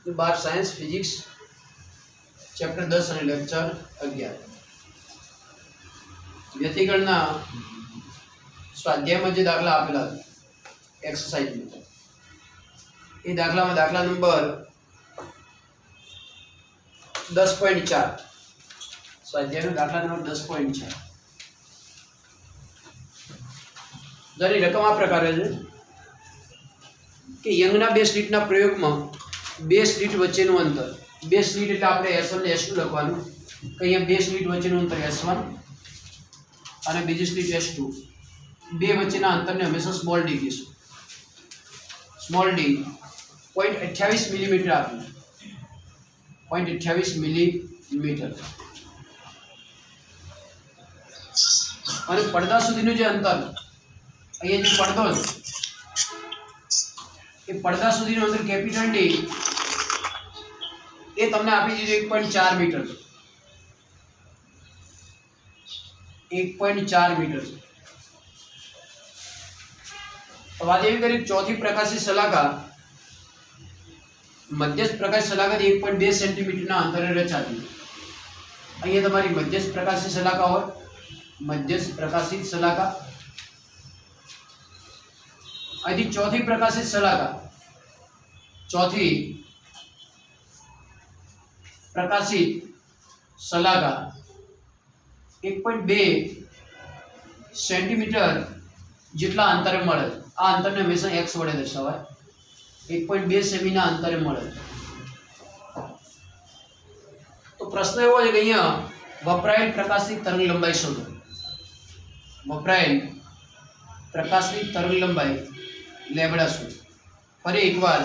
12 science physics chapter 10 અને lecture 11 વ્યતિગણના સ્વાધ્યાયમાં જે દાખલા આપેલા એક્સરસાઇઝમાં એ દાખલામાં દાખલા નંબર 10.4 સ્વાધ્યાયનો દાખલા નંબર 10.4 જેની રકમ આ પ્રકારે છે કે યંગના બે સ્લિટના પ્રયોગમાં બે સ્લિટ વચ્ચેનું અંતર બે સ્લિટ એટલે આપણે S1 ને S2 લખવાનું કે અહીંયા બે સ્લિટ વચ્ચેનું અંતર S1 અને બીજી સ્લિટ S2 બે વચ્ચેના અંતરને હંમેશા સ્મોલ d કહીશું. સ્મોલ d 0.28 મિલીમીટર આપ્યું 0.28 મિલીમીટર અને પડદા સુધીનું જે અંતર અહીંયા જે પડદો છે એ પડદા સુધીનું અંતર કેપિટલ D એ તમને આપી દીધું 1.4 મીટર છે 1.4 મીટર છે. તો વાત એવી કરી ચોથી પ્રકાશી શલાકા મધ્યસ્થ પ્રકાશી શલાકાથી 1.2 સેન્ટીમીટરના અંતરે રચાતી. અહીંયા તમારી મધ્યસ્થ પ્રકાશી શલાકા હોય મધ્યસ્થ પ્રકાશિત શલાકા અહીંથી ચોથી પ્રકાશિત શલાકા ચોથી પ્રકાશિત શલાકા 1.2 સેન્ટીમીટર જેટલા અંતરે મળે. આ અંતરને હંમેશા x વડે દર્શાવાય. 1.2 સેમીના અંતરે મળે. તો પ્રશ્ન એવો છે કે અહીંયા વપરાયેલ પ્રકાશિત તરંગ લંબાઈ શોધો. વપરાયેલ પ્રકાશિત તરંગ લંબાઈ લેબડા શોધો. ફરી એકવાર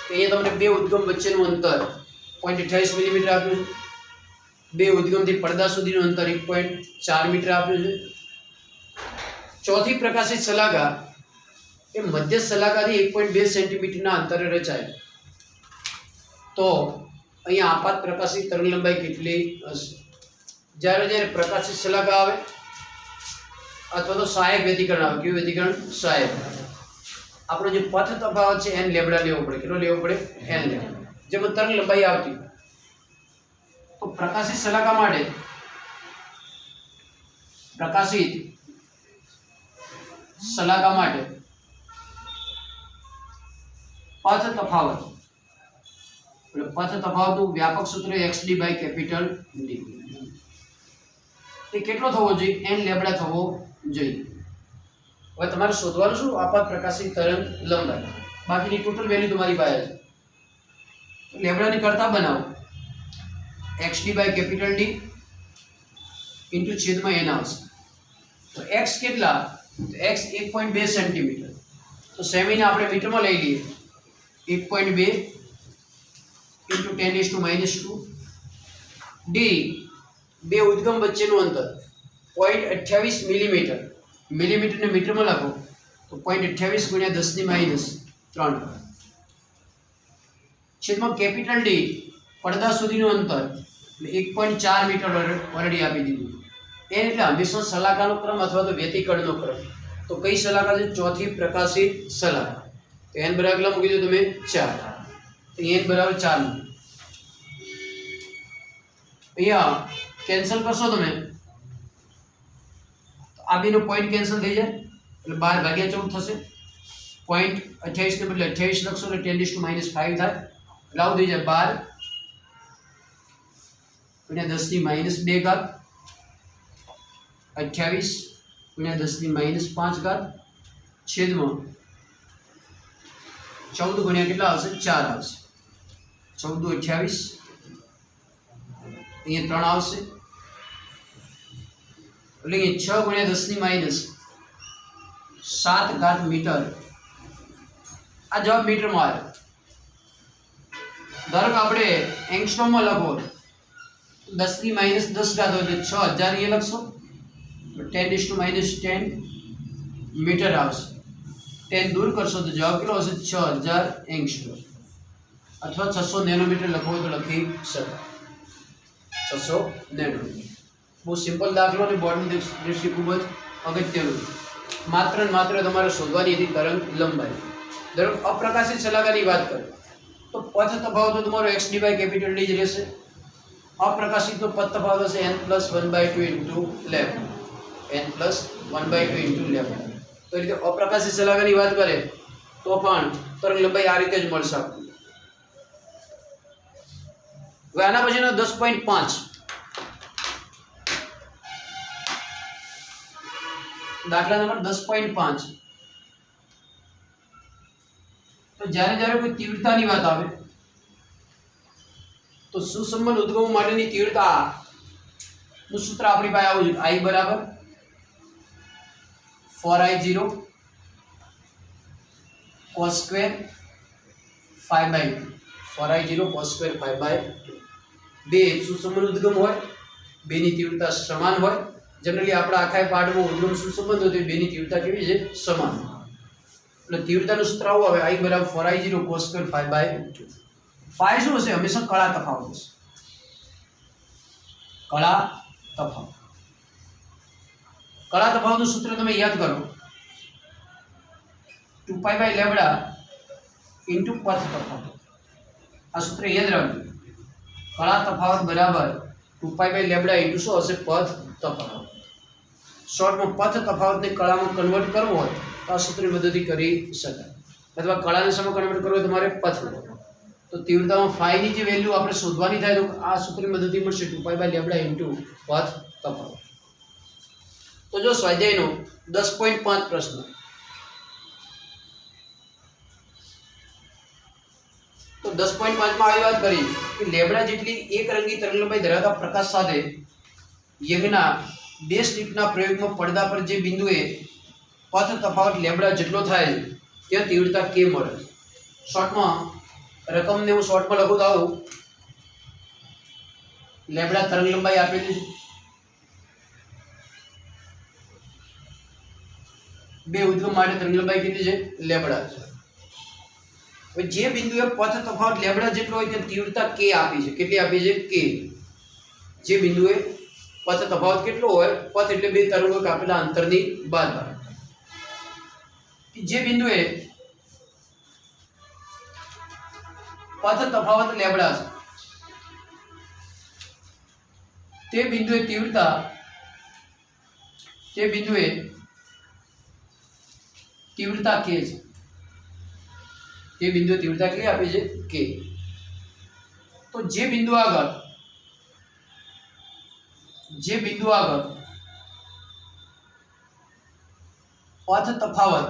અહીંયા તમને બે ઉદ્ગમ વચ્ચેનું અંતર 0.28 મિલીમીટર આપ્યું છે. બે ઉદ્ગમથી પડદા સુધીનું અંતર 1.4 મીટર આપ્યું છે. ચોથી પ્રકાશિત શલાકા એ મધ્ય શલાકાથી 1.2 સેન્ટીમીટરના અંતરે રચાય. તો અહીંયા આપાત પ્રકાશિત તરંગ લંબાઈ કેટલી હશે? જ્યારે પ્રકાશિત શલાકા આવે અથવા તો સહાયક વ્યતિકરણ આવે. કેવું વ્યતિકરણ? સહાયક. આપણો જે પથ તફાવત છે n લેબડા લેવો પડે. કેટલો લેવો પડે? n લેબડા. જેમાં તરંગ લંબાઈ આવતી તો પ્રકાશિત શલાકા માટે પ્રકાશિત શલાકા માટે પથ તફાવત એટલે પથ તફાવતનું વ્યાપક સૂત્ર xd બાય કેપિટલ D. એ કેટલો થવો જોઈએ? n લેબડા થવો જોઈએ. હવે તમારે શોધવાનું શું? આપાત પ્રકાશિત તરંગ લંબાઈ. બાકીની ટોટલ વેલ્યુ તમારી પાસે છે. લેબડાની કરતા બનાવો xd by capital D into છેદમાં n આવશે. તો x કેટલા? તો x 1.2 સેન્ટીમીટર. તો સેમીને આપણે મીટરમાં લઈ લઈએ. 1.2 ઇન્ટુ 10⁻². D બે ઉદ્ગમ વચ્ચેનું અંતર 0.28 મિલીમીટર. મિલીમીટરને મીટરમાં લખો તો 0.28 ગુણ્યા 10⁻³ છેદમાં કેપિટલ D પડદા સુધીનું અંતર 1.4 મીટર ઓલરેડી આપી દીધું. n એટલે હંમેશા શલાકાનો ક્રમ અથવા તો વ્યતિકરણનો ક્રમ. તો કઈ શલાકા છે? ચોથી પ્રકાશિત શલાકા. તો n બરાબર કેટલા મૂકી દો તમે? 4. તો n બરાબર 4. અહીંયા કેન્સલ કરશો તમે આ બેનો પોઈન્ટ કેન્સલ થઈ જાય એટલે 12/14 થશે. 0.28 ને બદલે 28 લખશો એટલે 10⁻5 થાય. લાવ થઈ જાય 12 ગુણ્યા 10⁻2 28 ગુણ્યા 10⁻5 છેદમાં 14 ગુણ્યા કેટલા આવશે? 4 આવશે. 14 28 અહીંયા 3 આવશે એટલે અહીંયા 6 ગુણ્યા 10⁻7 મીટર. આ જવાબ મીટરમાં આવે. ધારો કે આપણે એંગસ્ટ્રોમમાં લખો 10⁻10 હોય એટલે 6000 અહીંયા લખશો 10⁻10 મીટર આવશે. 10 દૂર કરશો તો જવાબ કેટલો હશે? 6000 એંગસ્ટ્રોમ અથવા 600 નેનોમીટર લખવો તો લખી શકાય. 600 નેનોમીટર. બહુ સિમ્પલ દાખલો અને બોર્ડની દ્રષ્ટિએ ખૂબ જ અગત્યનું. માત્ર ને માત્ર તમારે શોધવાની હતી તરંગ લંબાઈ. ધારો અપ્રકાશિત શલાકાની વાત કરીએ तो पथ तफावत तो તમારો x dy કેપિટલ ડી જ રહેશે। અપ્રકાશિતનો પથ તફાવત હશે n+1/2 into lambda, n+1/2 into lambda. તો એ રીતે અપ્રકાશિત સલાગાની વાત કરે તો પણ તરંગ લંબાઈ આ રીતે જ મળશે આપણને। હવે આના પછીનો 10.5 દાખલા નંબર 10.5। तो જ્યારે જ્યારે કોઈ तीव्रताની વાત આવે તો સુસંબંધ ઉદ્ગમ માટેની तीव्रताનું સૂત્ર આપણી પાસે આવું છે, I બરાબર 4I0 cos square 5/2, 4I0 cos square 5/2। બે સુસંબંધ ઉદ્ગમ હોય, બેની तीव्रता સમાન હોય। जनरली આપણા આખા પાઠમાં ઉદ્ગમ સુસંબંધ હોય તો બેની तीव्रता કેવી છે? સમાન। એટલે तीव्रताનું સૂત્ર આવું આવે, I બરાબર 4I0 cos square 5/2। फाई શું હશે? હંમેશા કળા તફાવત હશે, કળા તફાવત। કળા તફાવતનું સૂત્ર તમે યાદ કરો, 2π/λ ઇન્ટુ પથ તફાવત। આ સૂત્ર યાદ રાખજો, કળા તફાવત બરાબર 2π/λ ઇન્ટુ શું હશે? પથ તફાવત। શોર્ટમાં પથ તફાવતને કળામાં કન્વર્ટ કરવો હોય તો આ સૂત્રની મદદથી કરી શકાય, અથવા કળાને શેમાં કન્વર્ટ કરવો હોય તમારે પથમાં। तो तीव्रता में फाई की जो वैल्यू आपने शोधवानी थाय तो आ सूत्र की मदद मळशे 2π/λ इनटू पथ तफावत। तो जो स्वाध्यायनो 10.5 प्रश्न, तो 10.5 में આવી વાત કરી કે લેબડા જેટલી એક રંગી તરંગલંબાઈ ધરાવતા પ્રકાશ સાથે યંગના બે સ્લિટના પ્રયોગમાં પડદા પર જે બિંદુએ પથ તફાવત લેબડા જેટલો થાય ત્યાં तीव्रता કે મળે। શોર્ટમાં रकम ने हूँ शॉर्ट में लखू तो आऊँ, लेबड़ा तरंग लंबाई आपेली बे उद्गम माटे तरंग लंबाई केटली छे? लेबड़ा छे। હવે જે બિંદુએ પથ તફાવત લેબડા જેટલો હોય ત્યાં तीव्रता k આપી છે, કેટલી આપી છે? k। જે બિંદુએ પથ તફાવત કેટલો હોય? પથ એટલે બે તરંગો કાપેલા અંતરની બાદબાકી। જે બિંદુએ पथ तफावत लेबड़ा है ते बिंदुए तीव्रता के के छे, ते बिंदुए तीव्रता के आपे छे? के। तो जे बिंदु आगळ पथ तफावत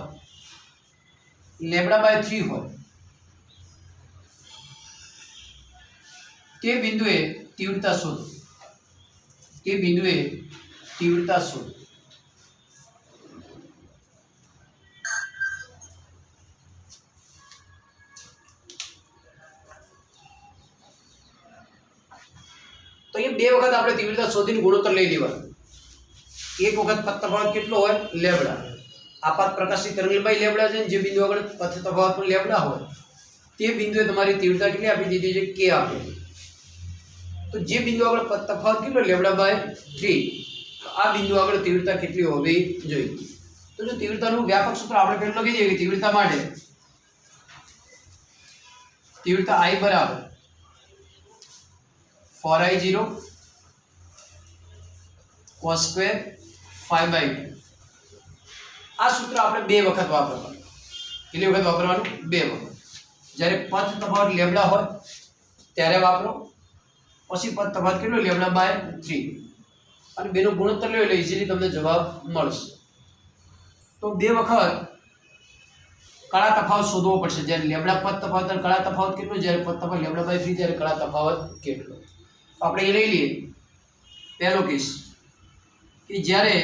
λ/3 હોય ते बिंदुए तीव्रता शोधो, ते बिंदुए तीव्रता शोधो। तो ये बे वखत आपणे तीव्रता शोधीने गुणोत्तर लई लेવાનો। एक वखत पथ तफावत કેટલો હોય? લેબડા। આપાત પ્રકાશની તરંગલંબાઈ લેબડા છે, જે બિંદુ આગળ પથ તફાવત પણ લેબડા હોય તે બિંદુએ તમારી तीव्रता કેટલી આપી દીધી છે? કે આપી। तो जे बिंदु आगळ पथ तफावत કેટલો? λ/3। तो आ बिंदु आगळ तीव्रता કેટલી હોવી જોઈએ? तो जो तीव्रताનું વ્યાપક સૂત્ર આપણે પહેલા લખી દઈએ કે तीव्रता માટે तीव्रता I बराबर 4I0 cos square 5/2। આ સૂત્ર આપણે બે વખત વાપરવાનું। કેટલી વખત વાપરવાનું? બે વખત। જ્યારે પથ તફાવત લેબડા હોય ત્યારે વાપરો, પછી પદ તફાવત કેટલો? λ/3 અને બેનો ગુણોત્તર લો એટલે ઈઝીલી તમને જવાબ મળશે। તો બે વખત કળા તફાવત શોધવો પડશે, જ્યારે લેબડા પદ તફાવત અને કળા તફાવત કેટલો? જ્યારે પદ તફાવત λ/3 ત્યારે કળા તફાવત કેટલો? તો આપણે એ લઈ લઈએ પહેલો કેસ કે જ્યારે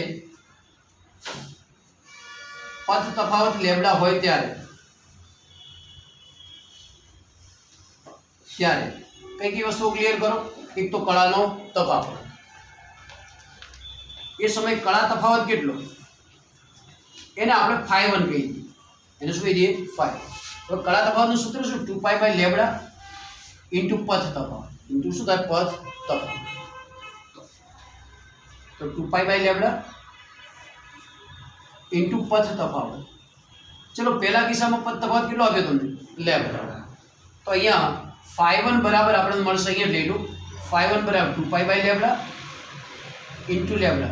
પદ તફાવત લેબડા હોય ત્યારે कई की वस्तु क्लियर करो। एक तो कळानो तफावत, ये समय कळा तफावत કેટલો એને આપણે phi1 કહી દઈએ, એને શું કહી દઈએ? phi। તો કળા તફાવતનું સૂત્ર શું? 2π/λ ઇન્ટુ પથ તફાવત ઇન્ટુ શું થાય? પથ તફાવત। તો 2π/λ ઇન્ટુ પથ તફાવત। ચલો પહેલા કિસ્સામાં પથ તફાવત કેટલો આપ્યો તમને? લેબડા। तो तो अहींया phi1 बराबर आपणे मळशे अहींया लई लो phi1 बराबर 2 पाई लेब्डा इंटू लेब्डा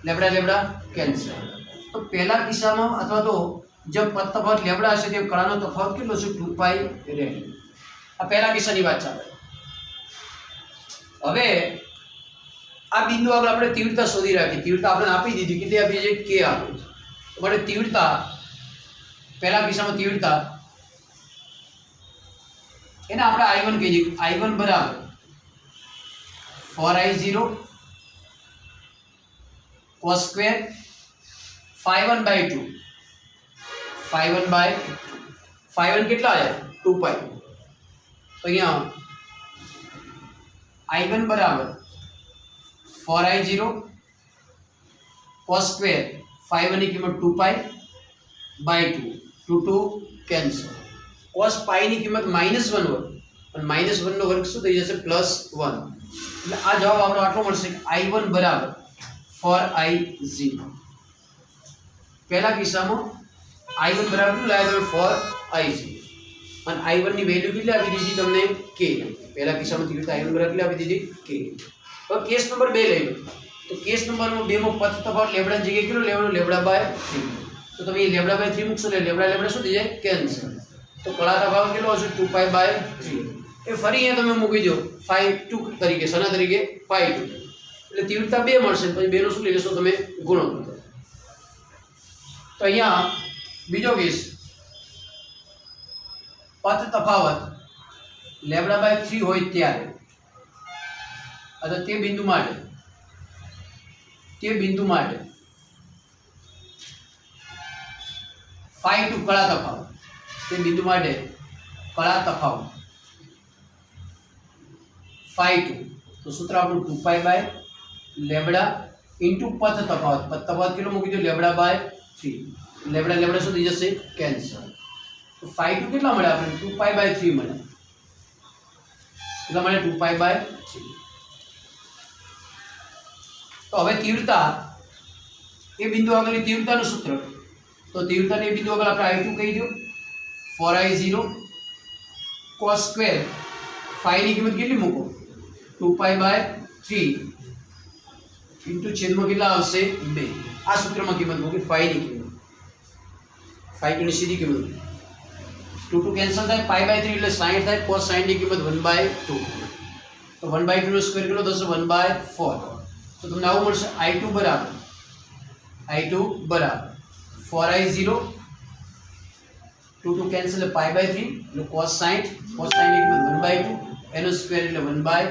लेब्डा लेब्डा कैंसल। तो पहला किस्सा में अथवा तो जब पद तफावत लेब्डा हशे त्यारे कळानो तफावत केटलो छे 2 पाई रेडियन। आ पहला किस्सानी वात चाले। हवे आ बिंदु आगळ आपणे तीव्रता शोधी राखी। तीव्रता आपणे आपी दीधी કેટલી આપી છે k આપી છે। तो माटे तीव्रता पहला किस्सा में तीव्रता एने आपणे i1 कही दीए i1 बराबर 4i0 cos square phi1 by 2 phi1 by phi1 कितना आया 2 पाई। तो यहाँ i1 बराबर 4i0 cos स्क्वायर phi1 की कीमत 2 पाई by 2 2 कैंसल। cos पाई की कीमत -1 હોય અને -1 નો વર્ગ શું થઈ જશે +1। એટલે આ જવાબ આપણો આટલો મળશે i1 બરાબર 4i0। पहला किस्सा में i1 बराबर लाया तो 4i0 और i1 ની વેલ્યુ કેટલી આપી દીધી તમને k। पहला किस्सा में तीव्रता i1 बराबर કેટલી આપી દીધી k। तो केस नंबर 2 લઈ લો। तो केस नंबर 2 में पद तफावत लेब्डा ની જગ્યાએ કેટલો લેવાનો લેબ્डा बाय 3। तो તમે લેબ્डा बाय 3 મૂકશો એટલે લેબ્डा લેબ્डा શું થઈ જાય કેન્સલ। तो કળા તફાવત કેટલો હશે 2 પાઈ બાય 3। એ ફરી અહીંયા તમે મૂકી દો 5 2 તરીકે સના તરીકે પાઈ 2 એટલે तीव्रता 2 મળશે પછી 2 નો શું લઈ લેશો તમે ગુણોત્તર। तो अहींया बीजो केस पथ तफावत लेब्डा बाय 3 होय त्यारे अथवा ते बिंदु माटे phi2 कळा तफावत ते बिंदु माटे कळा तफावत phi2 तो सूत्र आपनु 2 पाई बाय लेब्डा इंटू पथ तफावत केटलो मूकी दो लेब्डा बाय 3 लेब्डा लेब्डा શું થઈ જશે કેન્સલ। તો phi2 કેટલા મળે આપણે 2 પાઈ બાય 3 મળે કેટલા મળે 2 પાઈ બાય 3। તો હવે तीव्रता એ બિંદુ આગળની तीव्रताનું સૂત્ર તો तीव्रताને એ બિંદુ આગળ આપણે i2 કહી દો 4i0 cos સ્ક્વેર phi ની કિંમત કેટલી મૂકો 2 પાઈ બાય 3 ઇન્ટુ છેદમાં કેટલા આવશે 2। આ સૂત્રમાં કિંમત મૂકી phi ની કિંમત phi2 ની સીધી કિંમત 2 2 કેન્સલ થાય પાઈ બાય 3 એટલે 60 થાય cos 60 ની કિંમત 1/2 तो 1/2 નો સ્ક્વેર કેટલો થશે 1/4। तो તમને આવું મળશે i2 બરાબર 4i0 2 2 કેન્સલ એટલે પાઈ બાય 3 એટલે cos 60 ની કિંમત 1/2 એનો સ્ક્વેર એટલે 1/4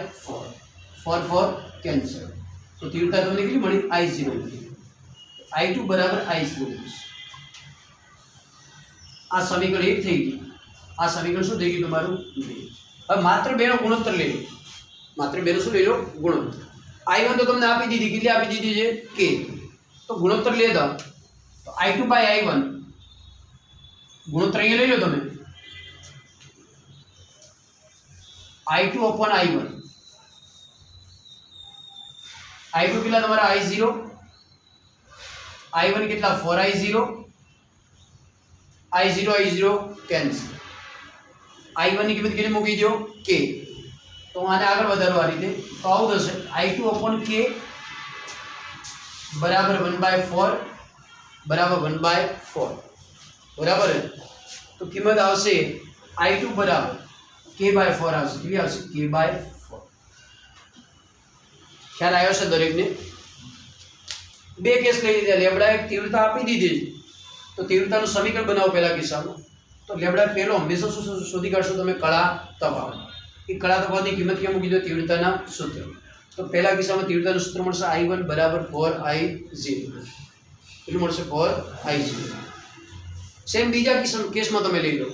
4 4 કેન્સલ। तो तीव्रता તમને કેટલી મળી i0 i2 बराबर i0। आ समीकरण 1 થઈ ગયું। आ समीकरण શું થઈ ગયું તમારું 2। હવે માત્ર 2 નો ગુણોત્તર લઈ લો માત્ર 2 નો શું લઈ લો ગુણોત્તર। i1 તો તમને આપી દીધી કેટલી આપી દીધી છે k। તો ગુણોત્તર લે દો તો i2 by i1 ગુણોત્તર અહીંયા લઈ લો તમે i2 upon i1 i2 કેટલા તમારા i0 i1 કેટલા 4i0 i0 કેન્સલ i1 ની કિંમત કેટલી મૂકી દો k। તો આને આગળ વધારો આ રીતે તો આવું થશે i2 upon k बराबर 1/4 बराबर 1/4 बराबर है। तो कीमत आवशे i2 बराबर k/4 आवशे કેટલી આવશે k/4। ખ્યાલ આવ્યો છે દરેકને। બે કેસ લઈ લીધા લેબ્ડા એક तीव्रता આપી દીધી તો तीव्रताનું સમીકરણ બનાવો પહેલા કિસ્સામાં। તો લેબ્ડા પહેલો હંમેશા શું શોધી કાઢશો તમે કળા તફાવત। એ કળા તફાવતની કિંમત ક્યાં મૂકી દો तीव्रताના સૂત્ર। तो पहला किस्सा में तीव्रताનું सूत्र મળશે i1 बराबर 4i0 કેટલું મળશે 4i0। સેમ બીજા કેસમાં તમે લઈ લો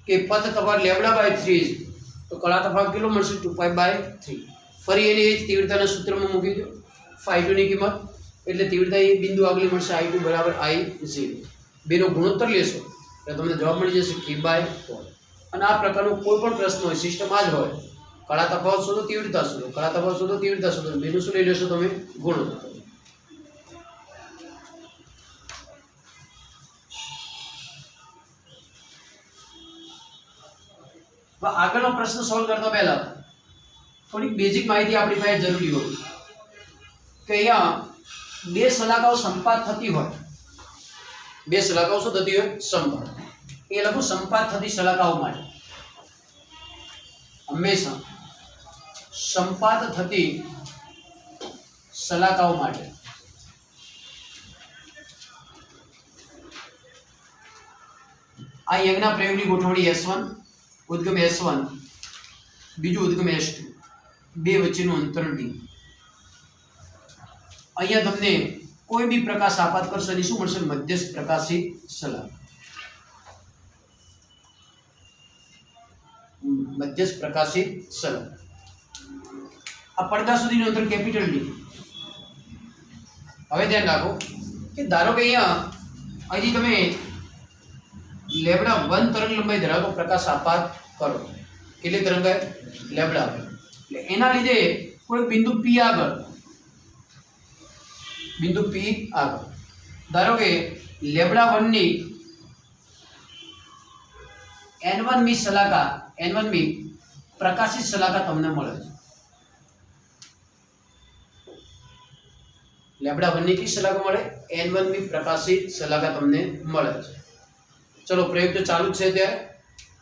કે પથ તફાવત લેબ્ડા બાય 3 તો કળા તફાવત કેટલો મળશે 2 પાઈ બાય 3 ફરી એની એ જ तीव्रताના સૂત્રમાં મૂકી દો phi2 ની કિંમત એટલે तीव्रता એ બિંદુ આગળ મળશે i2 બરાબર i0 બેનો ગુણોત્તર લેશો એટલે તમને જવાબ મળી જશે k/4। અને આ પ્રકારનો કોઈ પણ પ્રશ્ન હોય સિસ્ટમ આ જ હોય कड़ा तफावत शोधो तीव्रता शोधो कड़ा तफावत शोधो तीव्रता शोधो बेनु શું લઈ લેશો તમે ગુણોત્તર। હવે આગળનો પ્રશ્ન સોલ્વ કરતા પહેલા થોડી બેઝિક માહિતી આપણી પાસે જરૂરી હોય કે અહીંયા બે સલાકાઓ સંપાત થતી હોય, બે સલાકાઓ શું થતી હોય? સંપાત. એ લખું સંપાત થતી સલાકાઓ માટે હંમેશા સંપાત થતી સલાકાઓ માટે આ યંગના પ્રયોગની ગોઠવણી S1 ઉદ્ગમ S1 બીજું ઉદ્ગમ S2 બે વચ્ચેનું અંતર D. અહીંયા તમને કોઈ બી પ્રકાશ આપાત કરશો એની શું મળશે? મધ્યસ્થ પ્રકાશિત સલાકા. મધ્યસ્થ પ્રકાશિત સલાકા. આ પડદા સુધીનું અંતર કેપિટલ D. હવે ધ્યાન રાખો કે ધારો કે અહીંયા હજી તમે લેબડા 1 તરંગ લંબાઈ ધરાવતો પ્રકાશ આપાત કરો. કેટલી તરંગાઈ? લેબડા 1. એટલે એના લીધે કોઈ બિંદુ P આગળ ધારો કે લેબડા 1 ની n1 મી સલાકા n1 મી પ્રકાશિત સલાકા તમને મળે છે. લેબડા 1 ની કી સલાકા મળે? n1 મી પ્રકાશિત સલાકા તમને મળે છે. ચલો પ્રયોગ તો ચાલુ જ છે. ત્યારે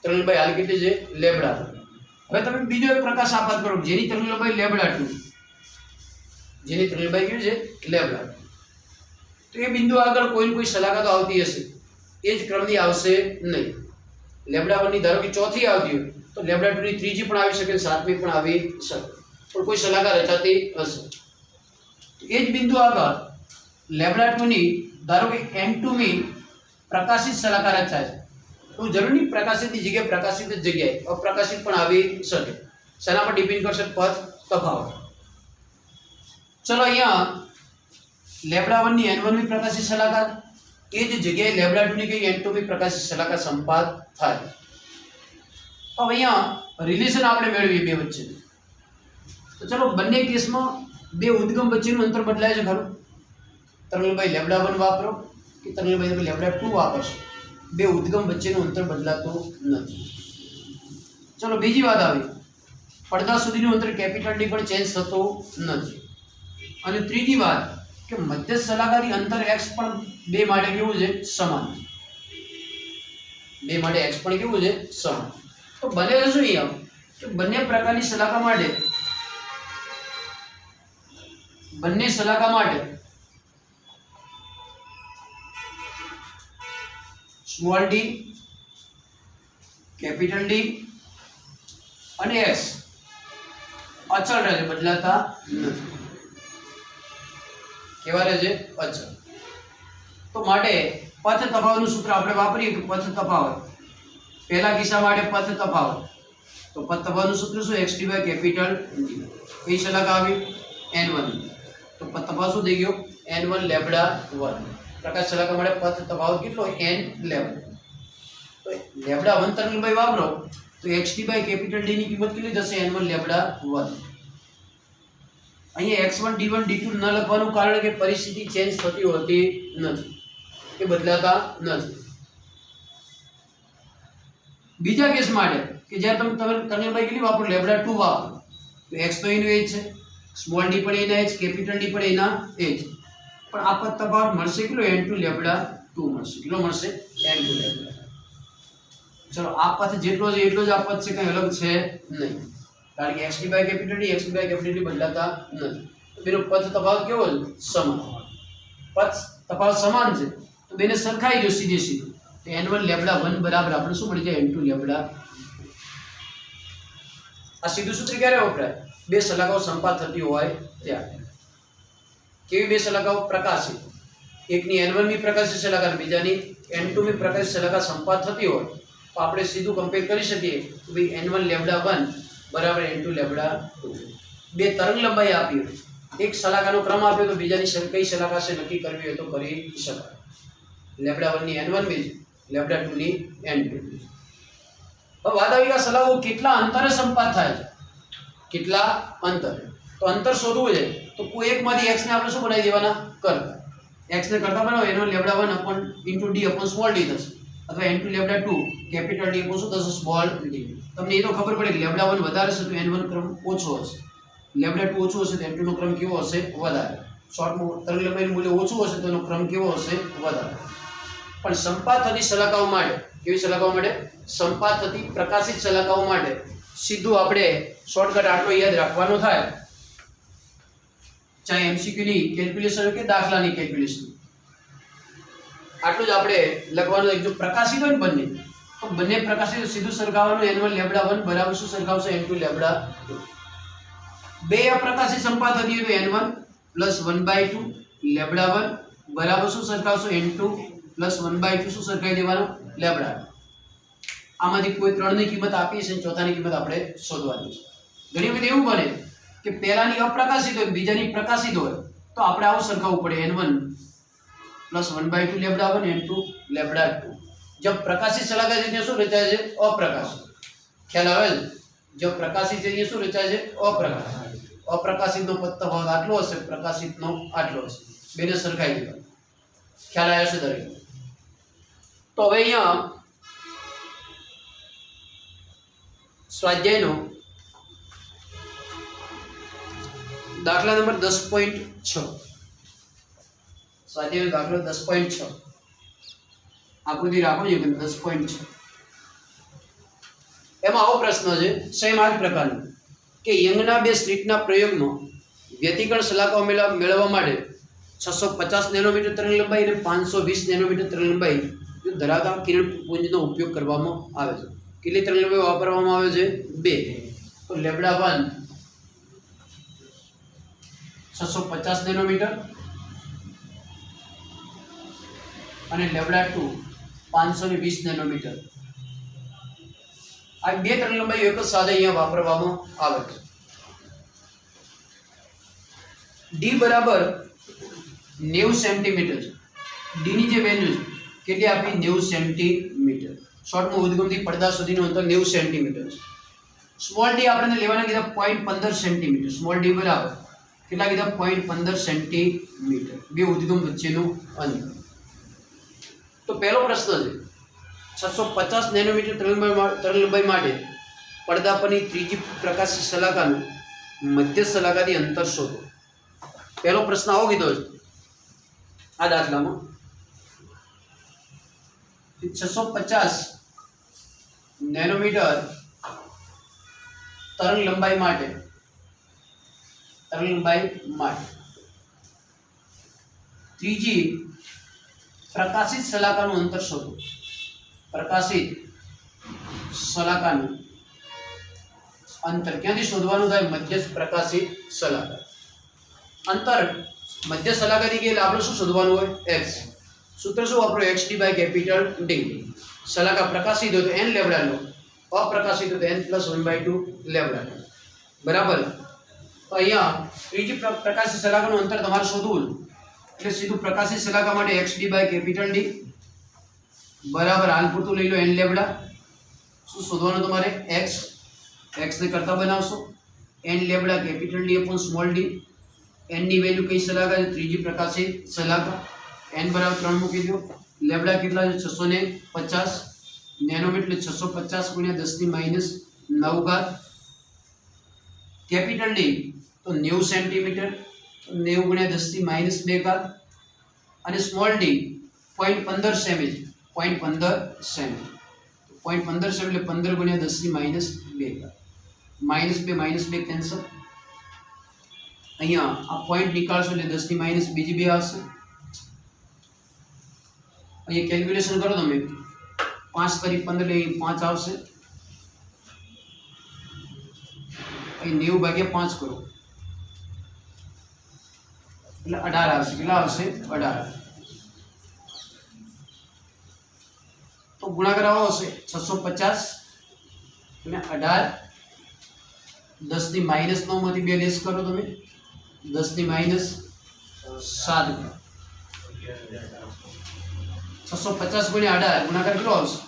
તરંગ લંબાઈ હાલ કેટલી છે? લેબડા 2. હવે તમે બીજો એક પ્રકાશ આપાત કરો જેની તરંગ લંબાઈ લેબડા 2, જેની તરંગ લંબાઈ કેવી છે? લેબડા 2. તો એ બિંદુ આગળ કોઈ કોઈ સલાકા તો આવતી હશે, એ જ ક્રમની આવશે નહીં. લેબડા 1 ની ધારો કે ચોથી આવતી હોય તો લેબડા 2 ની ત્રીજી પણ આવી શકે, સાતમી પણ આવી શકે, પણ કોઈ સલાકા રચાતી હશે. એ જ બિંદુ આગળ લેબડા 2 ની ધારો કે n2 મી પ્રકાશિત સલાકા રચાય છે. તો જરૂર નહીં પ્રકાશિતની જગ્યાએ પ્રકાશિત જ જગ્યાએ અપ્રકાશિત પણ આવી શકે. શેના પર ડિપેન્ડ કરશે? પથ તફાવત. ચલો અહીંયા લેબડા 1 ની n1 મી પ્રકાશિત સલાકા એ જ જગ્યાએ લેબડા 2 ની કઈ n2 મી પ્રકાશિત સલાકા સંપાત થાય. હવે અહીંયા રિલેશન આપણે મેળવીએ બે વચ્ચે. તો ચલો બંને કેસમાં બે ઉદ્ગમ વચ્ચેનું અંતર બદલાય છે ખરું? તરંગ લંબાઈ લેબડા 1 વાપરો કે તરંગ લંબાઈ લેબડા 2 વાપરશો, બે ઉદ્ગમ વચ્ચેનું અંતર બદલાતું નથી. ચલો બીજી વાત આવી, પડદા સુધીનું અંતર કેપિટલ D પણ ચેન્જ થતું નથી. અને ત્રીજી વાત કે મધ્યસ્થ સલાકાની અંતર x પણ બે માટે કેવું છે? સમાન. બે માટે x પણ કેવું છે? સમાન. તો બને શું અહીંયા કે બંને પ્રકારની સલાકા માટે સ્મોલ d, કેપિટલ D અને x અચળ રહે, બદલાતા નથી. કેવા રહે છે? અચળ. તો માટે પથ તફાવતનું સૂત્ર આપણે વાપરીએ કે પથ તફાવત. પહેલા કિસ્સા માટે પથ તફાવત, તો પથ તફાવતનું સૂત્ર શું? xd by capital D. કઈ સલાકા આવી? n1. તો પથ તફાવત શું થઈ ગયો? n1 lambda 1. પ્રકાશ સલાકા માટે પથ તફાવત કેટલો? n લેબડા. તો લેબડા 1 તરંગ લંબાઈ વાપરો તો xd બાય કેપિટલ D ની કિંમત કેટલી થશે? n1 lambda 1. અહીંયા x1 d1 d2 ન લખવાનું કારણ કે પરિસ્થિતિ ચેન્જ થતી હોતી નથી, એ બદલાતા નથી. બીજા કેસ માટે કે જ્યારે તમે તરંગ લંબાઈ કેટલી વાપરો? લેબડા 2 વાપરો તો x તો એનું એ જ છે, સ્મોલ d પણ એના એ જ, કેપિટલ D પણ એના એ જ. પણ આ પદ તફાવત મળશે કેટલો? n2 લેબડા 2 મળશે. કેટલો મળશે? n2 લેબડા. ચલો આ પદ જેટલો છે એટલો જ આ પદ છે, કઈ અલગ છે નહીં, કારણ કે xd by capital D xd by capital D બદલાતા નથી. તો બેનો પદ તફાવત કેવો છે? સમાન. પદ તફાવત સમાન છે તો બેને સરખાઈ દો સીધે સીધું. તો n1 લેબડા 1 બરાબર આપણે શું મળી જાય? n2 લેબડા. આ સીધું સૂત્ર ક્યારે વપરાય? બે સલાકાઓ સંપાત થતી હોય ત્યારે. કેવી બે સલાકાઓ? પ્રકાશિત. એકની n1 મી પ્રકાશિત સલાકા, બીજાની n2 મી પ્રકાશિત સલાકા સંપાત થતી હોય તો આપણે સીધું કમ્પેર કરી શકીએ કે ભાઈ n1 લેબડા 1 બરાબર n2 લેબડા 2. બે તરંગ લંબાઈ આપી, એક સલાકાનો ક્રમ આપ્યો તો બીજાની કઈ સલાકા છે નક્કી કરવી હોય તો કરી શકાય. લેબડા 1 ની n1 મી, લેબડા 2 ની n2 મી. હવે વાત આવી કે સલાકાઓ કેટલા અંતરે સંપાત થાય છે? કેટલા અંતર? તો અંતર શોધવું છે તો કોઈ એકમાંથી x ને આપણે શું બનાવી દેવાના? કરતા. x ને કરતા બનાવો એનો લેબડા 1 * d / સ્મોલ d થશે. अथवा n2 લેબડા 2 કેપિટલ D ઓછો થશે સ્મોલ d। તમને એ તો ખબર પડે કે લેબડા 1 વધારે છે તો n1 ક્રમ ઓછો હશે, લેબડા 2 ઓછો હશે તો n2 નો ક્રમ કેવો હશે? વધારે। શોર્ટમાં તરંગલંબાઈનું મૂલ્ય ઓછું હશે તો એનો ક્રમ કેવો હશે? વધારે। પણ સંપાત થતી શલાકાઓ માટે, કેવી શલાકાઓ માટે? સંપાત થતી પ્રકાશિત શલાકાઓ માટે સીધું આપણે શોર્ટકટ આટલો યાદ રાખવાનો થાય, ચાહે એમસીક્યુ ની કેલ્ક્યુલેશન કે દાખલાની કેલ્ક્યુલેશન, આટલું જ આપણે લખવાનું। એક જો પ્રકાશિત હોય ને બંને, તો બંને પ્રકાશિત સીધું સરખાવવાનું n1 લેબડા 1 બરાબર શું સરખાવશે? n2 લેબડા 2। બે અપ્રકાશિત સંપાત થતી હોય તો n1 પ્લસ 1/2 લેબડા 1 બરાબર શું સરખાવશો? n2 પ્લસ 1/2 શું સરખાઈ દેવાનું? લેબડા। આમાંથી કોઈ ત્રણની કિંમત આપી છે, ચોથાની કિંમત આપણે શોધવાની છે। ઘણી વખત એવું બને કે પહેલાની અપ્રકાશિત હોય બીજાની પ્રકાશિત હોય તો આપણે આવું સરખાવવું પડે n1 प्लस 1/2 लेबड़ा 1 n2 लेबड़ा 2। जब प्रकाशित शलाका है શું રચાય છે? અપ્રકાશિત। ખ્યાલ આવે? जब प्रकाशित है શું રચાય છે? અપ્રકાશિત। અપ્રકાશિતનો તફાવત આટલો હશે, પ્રકાશિતનો આટલો હશે, બેને સરખાઈ દેવા। ખ્યાલ આવ્યો છે દરેક? તો હવે અહીંયા સ્વાધ્યાયનો દાખલા નંબર 10.6, સ્વાધ્યાયનો દાખલો 10.6 આકૃતિ રાખો છો 10.6। એમાં આવો પ્રશ્ન છે સેમ આ પ્રકારનો કે યંગના બે સ્લિટના પ્રયોગમાં વ્યતિકરણ શલાકાઓ મેળવવા માટે 650 નેનોમીટર તરંગ લંબાઈ અને 520 નેનોમીટર તરંગ લંબાઈ ધરાવતા કિરણ પુંજનો ઉપયોગ કરવામાં આવે છે। કેટલી તરંગ લંબાઈ વાપરવામાં આવે છે? 2। તો લેબડા 1 650 નેનોમીટર અને લેબડા 2 520 નેનોમીટર। આ બે તરંગ લંબાઈ એક જ સાથે અહીંયા વાપરવામાં આવે છે। d બરાબર 90 સેન્ટીમીટર છે। d ની જે વેલ્યુ છે કેટલી આપી? 90 સેન્ટીમીટર। શોર્ટમાં ઉદ્ગમથી પડદા સુધીનું અંતર 90 સેન્ટીમીટર છે। સ્મોલ d આપણે લેવાના કીધા 0.15 સેન્ટીમીટર। સ્મોલ d બરાબર કેટલા કીધા? 0.15 સેન્ટીમીટર બે ઉદ્ગમ વચ્ચેનું અંતર। તો પહેલો પ્રશ્ન છે 650 નેનોમીટર તરંગ લંબાઈ માટે પડદા પરની ત્રીજી પ્રકાશિત શલાકાનું મધ્ય શલાકાથી અંતર શોધો। પહેલો પ્રશ્ન આવો કીધો છે આ દાખલામાં 650 નેનોમીટર તરંગ લંબાઈ માટે ત્રીજી પ્રકાશિત શલાકાનું અંતર શોધો। પ્રકાશિત શલાકાનું અંતર ક્યાંથી શોધવાનું થાય? મધ્ય પ્રકાશિત શલાકા અંતર મધ્ય શલાકાથી કે આપણે શું શોધવાનું હોય? x। સૂત્ર શું વાપરો? xd by capital d। શલાકા પ્રકાશિત હોય તો n લેબડા લો, અપ્રકાશિત હોય તો n પ્લસ 1/2 લેબડા લો। બરાબર? તો અહીંયા ત્રીજી પ્રકાશિત શલાકાનું અંતર તમારે શોધવું એટલે સીધું પ્રકાશિત શલાકા માટે xd બાય કેપિટલ d બરાબર હાલ પૂરતું લઈ લો n લેબડા। શું શોધવાનું તમારે? x ને કરતા બનાવશો n lambda capital d upon small d। n ની વેલ્યુ કઈ શલાકા છે? ત્રીજી પ્રકાશિત શલાકા। n બરાબર 3 મૂકી દો। લેબડા કેટલા છે? 650 નેનોમીટર એટલે 650 ગુણ્યા 10 ની માઈનસ 9 ઘાત। કેપિટલ d તો 90 સેન્ટીમીટર, 90 ગુણ્યા 10 ની માઈનસ 2 ઘાત અને small d 0.15 semi, 0.15 semi, 0.15 semi એટલે 15 ગુણ્યા 10 ની માઈનસ 2 ઘાત। Minus 2 cancel. અહીંયા આ પોઈન્ટ નીકાળશો એટલે 10 ની માઈનસ બીજી 2 આવશે। અહીંયા કેલ્ક્યુલેશન કરો તમે 5 તરી 15 એટલે 5 આવશે। અહીં 90 ભાગ્યા 5 કરો એટલે 18 આવશે। કેટલા આવશે? 18। તો ગુણાકાર આવો હશે 650 અને 18, 10 ની માઈનસ 9 માંથી 2 લેસ કરો તમે 10 ની માઈનસ 7 650 ગુણ્યા 18 ગુણાકાર કેટલો આવશે?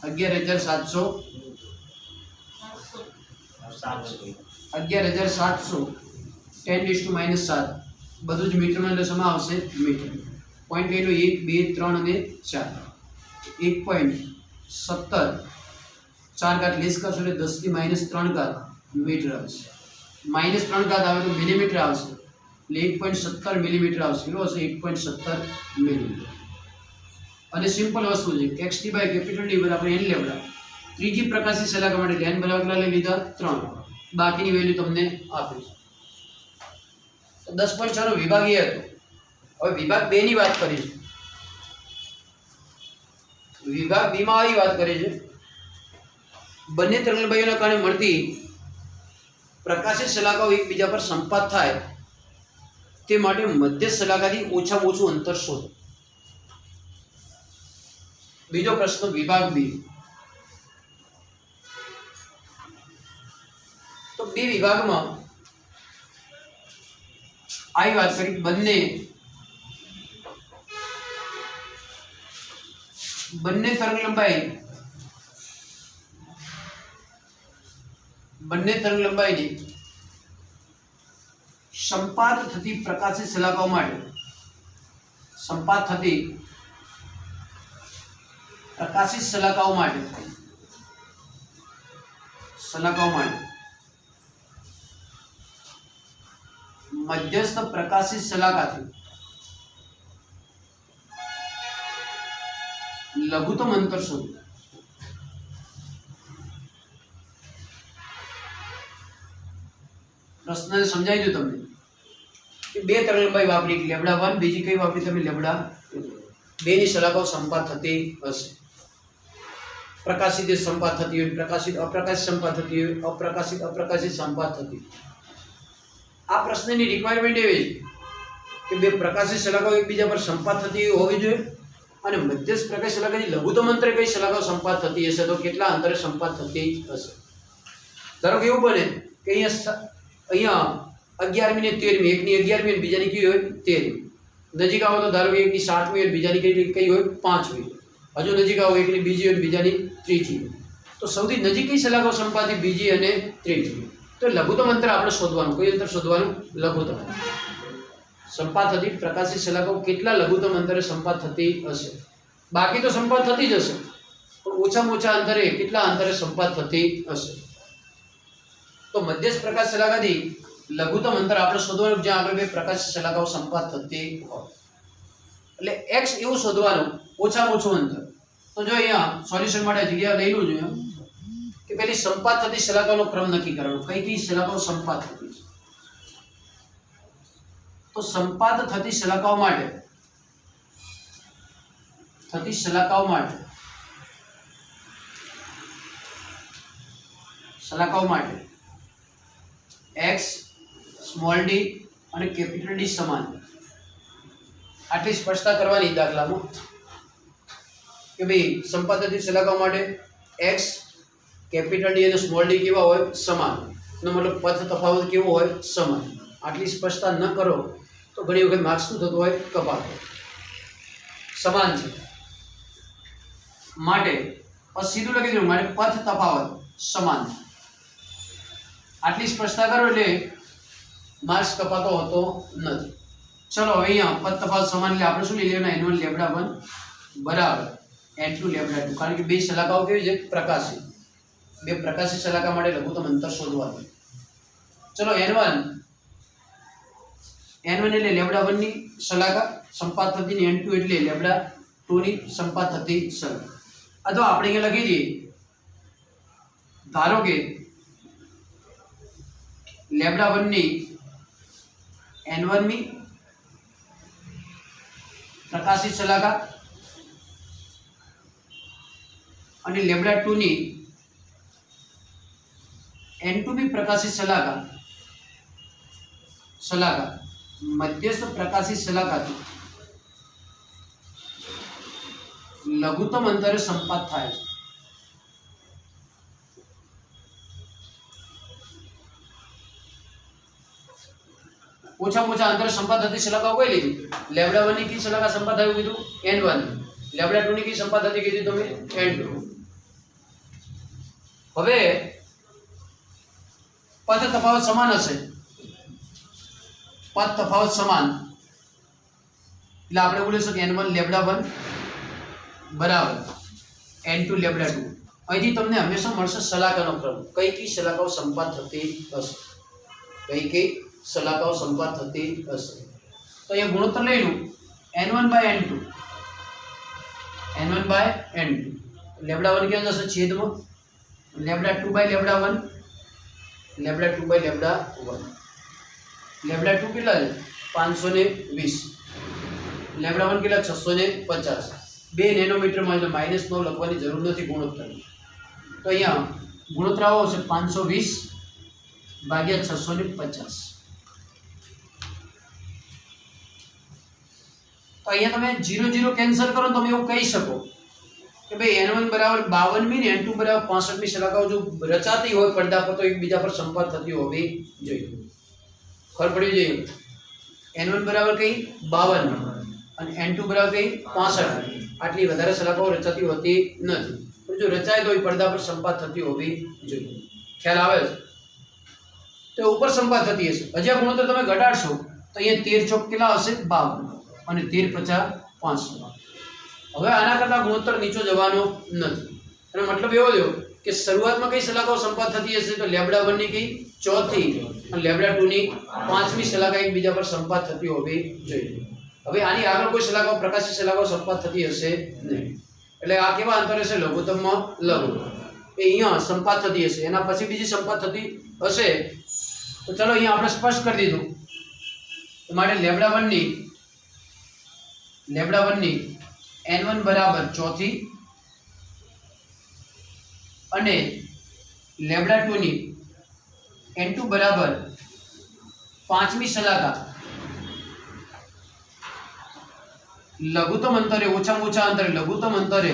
11700 10 7 બધું જ મીટરમાં એટલે સમા આવશે મીટર। પોઈન્ટ લઈ લો 1 2 3 અને 4। 1.17 4 घात लेस करशो એટલે 10 ની -3 घात મીટર આવશે -3 घात આવે તો મિલીમીટર આવશે એટલે 1.17 મિલીમીટર આવશે કેટલો હશે 1.17 મિલીમીટર અને સિમ્પલ વસ્તુ છે x t by capital D બરાબર n લેમ્ડા ત્રીજી પ્રકાશી સલાકા માટે n બરાબર કેટલા લઈ લીધા 3 બાકીની વેલ્યુ તમને આપી તો 10.6 નો વિભાગ એ હતો હવે વિભાગ 2 ની વાત કરીશું વિભાગ બી માં આવી વાત કરી છે બંને તરંગલંબાઈઓના કારણે મળતી પ્રકાશી સલાકાઓ એકબીજા પર સંપાત થાય તે માટે મધ્ય સલાકાથી ઓછામાં ઓછું અંતર શોધો બીજો પ્રશ્ન વિભાગ બી તો બી વિભાગમાં આવી વાત કરી બંને તરંગલંબાઈની સંપાત થતી પ્રકાશી સલાકાઓ માટે મધ્યસ્થ પ્રકાશી સલાકાથી લઘુત્તમ અંતર શોધો પ્રશ્ન સમજાઈ દઉં તમને કે બે તરંગલંબાઈ વાપરી લેમ્ડા 1 બીજી કઈ વાપરી તમે લેમ્ડા 2 ની સલાકાઓ સંપાત થતી હશે પ્રકાશિત સંપાત થતી હોય પ્રકાશિત અપ્રકાશિત સંપાત થતી હોય અપ્રકાશિત સંપાત થતી આ પ્રશ્નની રિક્વાયરમેન્ટ એવી છે કે બે પ્રકાશિત સલાકાઓ એકબીજા પર સંપાત થતી હોવી જોઈએ અને મધ્યસ્થ પ્રકાશી સલાકાની લઘુત્તમ અંતરે કઈ સલાકાઓ સંપાત થતી હશે તો કેટલા અંતરે સંપાત થતી હશે ધારો કે એવું બને કે અહીંયા 11મી ને 13મી એકની 11મી અને બીજાની કઈ હોય 13મી નજીક આવો તો ધારો કે એકની 7મી અને બીજાની કઈ હોય 5મી હજુ નજીક આવો એકની બીજી અને બીજાની ત્રીજી તો સૌથી નજીક કઈ સલાકાઓ સંપાતી બીજી અને ત્રીજી તો લઘુત્તમ અંતર આપણે શોધવાનું કઈ અંતર શોધવાનું લઘુત્તમ સંપાત થતી પ્રકાશી સલાકાઓ કેટલા લઘુત્તમ અંતરે સંપાત થતી હશે બાકી તો સંપાત થતી જ હશે પણ ઓછામાં ઓછા અંતરે કેટલા અંતરે સંપાત થતી હશે તો મધ્યસ્થ પ્રકાશ સલાકાથી લઘુત્તમ અંતર આપણે શોધવાનું જ્યાં આગળ બે પ્રકાશી સલાકાઓ સંપાત થતી હોય એટલે x એવું શોધવાનું ઓછામાં ઓછું અંતર તો જો અહીંયા સોલ્યુશન માટે જગ્યા લઈ લઉં જોઈએ કે પેલી સંપાત થતી સલાકાઓનો ક્રમ નક્કી કરવાનો કઈ સલાકાઓ સંપાત થતી છે તો સંપાત થતી સલાકાઓ માટે x સ્મોલ d અને કેપિટલ D સમાન આટલી સ્પષ્ટતા કરવાની દાખલામાં કે ભાઈ સંપાત થતી સલાકાઓ માટે x કેપિટલ D અને સ્મોલ d કેવા હોય સમાન એનો મતલબ પથ તફાવત કેવો હોય સમાન આટલી સ્પષ્ટતા ન કરો તો ઘણી વખત માર્ક્સ શું થતું હોય કપાત સમાન છે માટે સીધું લખી દઉં માટે પથ તફાવત સમાન આટલી સ્પષ્ટતા કરો એટલે માર્ક્સ કપાતો હોતો નથી ચલો હવે અહીંયા પથ તફાવત સમાન એટલે આપણે શું લઈ લેવાના n1 લેમ્ડા 1 બરાબર n2 લેમ્ડા 2 કારણ કે બે સલાકાઓ કેવી છે પ્રકાશી બે પ્રકાશી સલાકા માટે લઘુત્તમ અંતર શોધવાનું ચલો n1 એટલે લેમ્ડા 1 ની સલાકા સંપાત થતી ને n2 એટલે લેમ્ડા 2 ની સંપાત થતી સલાકા અથવા આપણે અહીંયા લખી દઈએ ધારો કે લેમ્ડા 1 ની n1 મી પ્રકાશિત સલાકા અને લેમ્ડા 2 ની n2 મી પ્રકાશિત સલાકા મધ્યસ્થ પ્રકાશિત સલાકાથી લઘુત્તમ અંતરે સંપાત થાય છે ઓછામાં ઓછા અંતરે સંપાત થતી સલાકાઓ કઈ લીધી લેમ્ડા 1 ની કી સલાકા સંપાત થયું કીધું n1 લેમ્ડા 2 ની કી સંપાત થતી કીધી તમે n2 હવે પથ તફાવત સમાન હશે પથ તફાવત સમાન એટલે આપણે બોલી શકીએ n1 લેમ્ડા 1 બરાબર n2 લેબડા 2 અહીંથી તમને હંમેશા મળશે સલાહકાનો ક્રમ કઈ કઈ સલાહકાઓ સંપાત થતી હશે કઈ કઈ સલાહકાઓ સંપાત થતી હશે તો અહીંયા ગુણોત્તર લઈ લઉં n1/n2 લેબડા 1 ક્યાં જશે છેદમાં લેબડા 2/લેબડા 1 લેબડા 2/લેબડા 1 લેબડા 2 કેટલા છે 520 લેબડા 1 કેટલા 650 2 નેનોમીટર માં એટલે -9 લખવાની જરૂર નથી ગુણોત્તર તો અહીંયા ગુણોત્તર આવો છે 520 ભાગ્યા 650 તો અહીંયા તમે 0 0 કેન્સલ કરો તો તમે એવું કહી શકો કે ભાઈ n1 બરાબર 52 મી ને n2 બરાબર 65 મી સલાહકાઓ જો રચાતી હોય પડદા પર તો એકબીજા પર સંપાત થતી હોવી જોઈએ ખબર પડી જોઈએ n1 બરાબર કઈ 52 અને n2 બરાબર કઈ 65 આટલી વધારે સલાહકાઓ રચાતી હોતી નથી પણ જો રચાય તો એ પડદા પર સંપાત થતી હોવી જોઈએ ખ્યાલ આવે છે તો ઉપર સંપાત થતી હશે હજી આ ગુણોત્તર તમે ઘટાડશો તો અહીંયા 13 ચોક કેટલા હશે 52 અને 13 50 500 હવે આના કરતા ગુણોત્તર નીચો જવાનો નથી અને મતલબ એવો થયો કે શરૂઆતમાં કઈ સલાહકાઓ સંપાત થતી હશે તો લેબડા 1 ની કઈ ચોથી અને લેબડા 2 ની પાંચમી સલાહકા એકબીજા પર સંપાત થતી હોવી જોઈએ હવે આની આગળ કોઈ સલાહકાઓ પ્રકાશી સલાહકાઓ સંપાત થતી હશે નહીં એટલે આ કેવા અંતર હશે લઘુત્તમમાં લઘુ એ અહીંયા સંપાત થતી હશે એના પછી બીજી સંપાત થતી હશે તો ચલો અહીંયા આપણે સ્પષ્ટ કરી દીધું તો માટે લેબડા 1 ની n1 બરાબર ચોથી અને લેબડા 2 ની n2 બરાબર પાંચમી સલાહકા લઘુત્તમ અંતરે ઓછામાં ઓછા અંતરે લઘુત્તમ અંતરે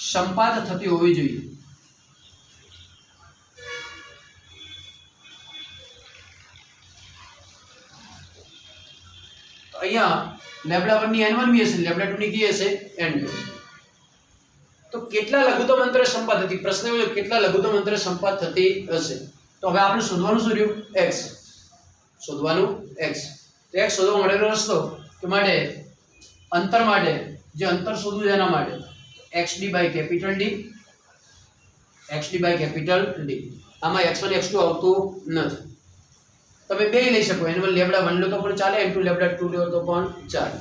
સંપાત થતી હોવી જોઈએ અહીંયા લેબડા 1 ની n1 બી હશે લેબડા 2 ની કી હશે n2 તો કેટલા લઘુત્તમ અંતરે સંપાત થતી પ્રશ્ન એવો છે કેટલા લઘુત્તમ અંતરે સંપાત થતી હશે તો હવે આપણે શોધવાનું શું રહ્યું x શોધવાનું x તો x શોધવા માટેનો રસ્તો કે માટે અંતર માટે જે અંતર શોધવું છે એના માટે xd બાય કેપિટલ D આમાં x1 x2 આવતું નથી તમે બે લઈ શકો n1 લેબડા 1 લો તો પણ ચાલે n2 લેબડા 2 લો તો પણ ચાલે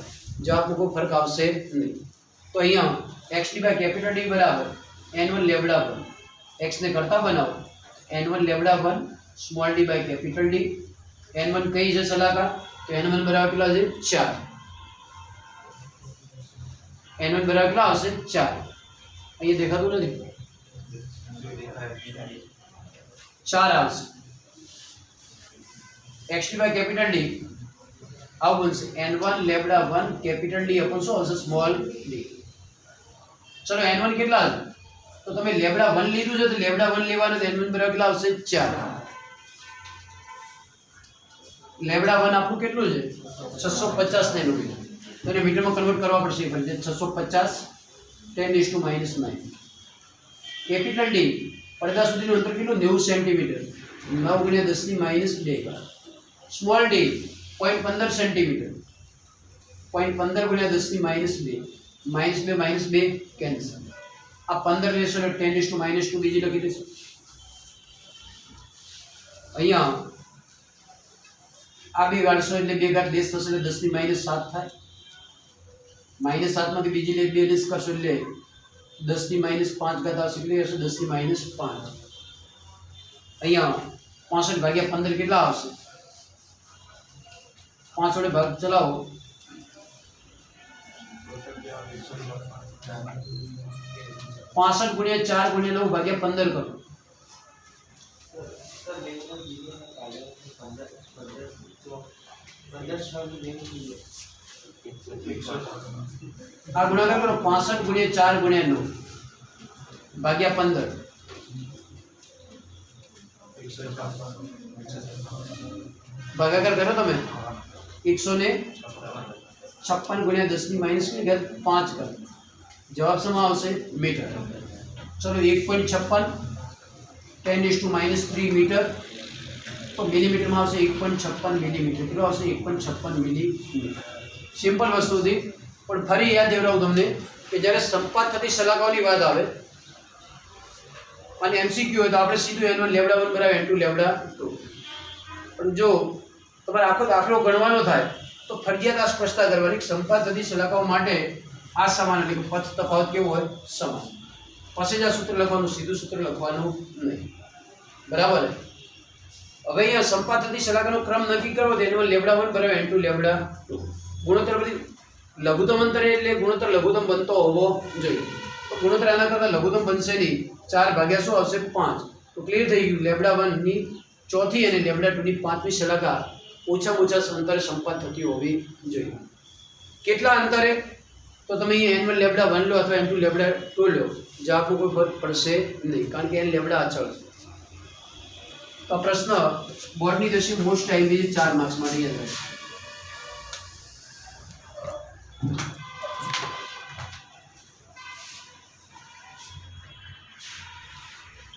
જવાબ મૂકો ફરક આવશે નહીં તો અહીંયા xd બાય કેપિટલ D બરાબર n1 લેબડા 1 x ને કરતા બનાવો n1 lambda 1 small d by capital D n1 કઈ છે સલાહકા તો n1 બરાબર કેટલા છે 4 n1 બરાબર કેટલા આવશે 4 અહીંયા દેખાતું નથી 4 આવશે xd બાય કેપિટલ D આવું બનશે n1 lambda 1 capital D upon શું આવશે સ્મોલ d ચલો n1 કેટલા છે તો તમે લેબડા 1 લીધું છે તો લેબડા 1 લેવાનું તો n1 બરાબર કેટલા આવશે 4 લેબડા 1 આપણું કેટલું છે 650 નેનોમીટર તો એને મીટરમાં કન્વર્ટ કરવા પડશે પણ જે 650 10⁻⁹ કેપિટલ D પડદા સુધીનું અંતર કેટલું 90 centimetre 9 × 10⁻2 small d 0.15 centimetre 0.15 × 10⁻2 -2 cancel આ 15 લેશો એટલે 10⁻2 બીજી લખી દેશો અહીંયા આ બે ગાળશો એટલે 2 ઘાત લેસ થશે એટલે 10⁻7 થાય -7 માંથી બીજી લે 2 લેસ કરશો એટલે 10⁻5 ઘાત આવશે એટલે હશે 10⁻5 અહીંયા 65 ભાગ્યા 15 કેટલા આવશે 5 વડે ભાગ ચલાવો 65 × 4 × 9 ભાગ્યા 15 કરો આ ગુણાકાર કરો 65 × 4 × 9 ભાગ્યા 15 ભાગાકાર કરો તમે 156 × 10⁻5 કરો જવાબ શું આવશે મીટર ચલો 1.56 10⁻³ મીટર તો મિલીમીટરમાં આવશે 1.56 મિલીમીટર કેટલો આવશે 1.56 મિલીમીટર સિમ્પલ વસ્તુ હતી પણ ફરી યાદ દેવડાવું તમને કે જ્યારે સંપાત થતી શલાકાઓની વાત આવે અને એમસીક્યુ હોય તો આપણે સીધું n1 લેવડા 1 બરાબર n2 લેવડા 2. પણ જો તમારે આખો દાખલો ગણવાનો થાય તો ફરજિયાત આ સ્પષ્ટતા કરવાની કે સંપાત થતી શલાકાઓ માટે આ સમાન એટલે કે પથ તફાવત કેવો હોય સમાન. પછી જ આ સૂત્ર લખવાનું, સીધું સૂત્ર લખવાનું નહીં. બરાબર. હવે અહીંયા સંપાત થતી શલાકાનો ક્રમ નક્કી કરવો તો n1 લેવડા 1 બરાબર n2 લેવડા 2. ગુણોત્તર બધી લઘુત્તમ અંતર એટલે ગુણોત્તર લઘુત્તમ બનતો હોવો જોઈએ. તો ગુણોત્તર આના કરતાં લઘુત્તમ બનશે નહીં. 4 ભાગ્યા શું આવશે? 5. તો ક્લિયર થઈ ગયું. લેવડા 1 ની ચોથી અને લેવડા 2 ની પાંચમી શલાકા ઓછામાં ઓછા અંતરે સંપાત થતી હોવી જોઈએ. કેટલા અંતરે? તો તમે અહીંયા n1 લેવડા 1 લો અથવા n2 લેવડા 2 લો, જવાબનો કોઈ ફરક પડશે નહીં, કારણ કે n લેવડા અચળ છે. તો આ પ્રશ્ન બોર્ડની દ્રષ્ટિએ મોસ્ટ આવી 4 માર્ક્સ માટે યાદ રાખો.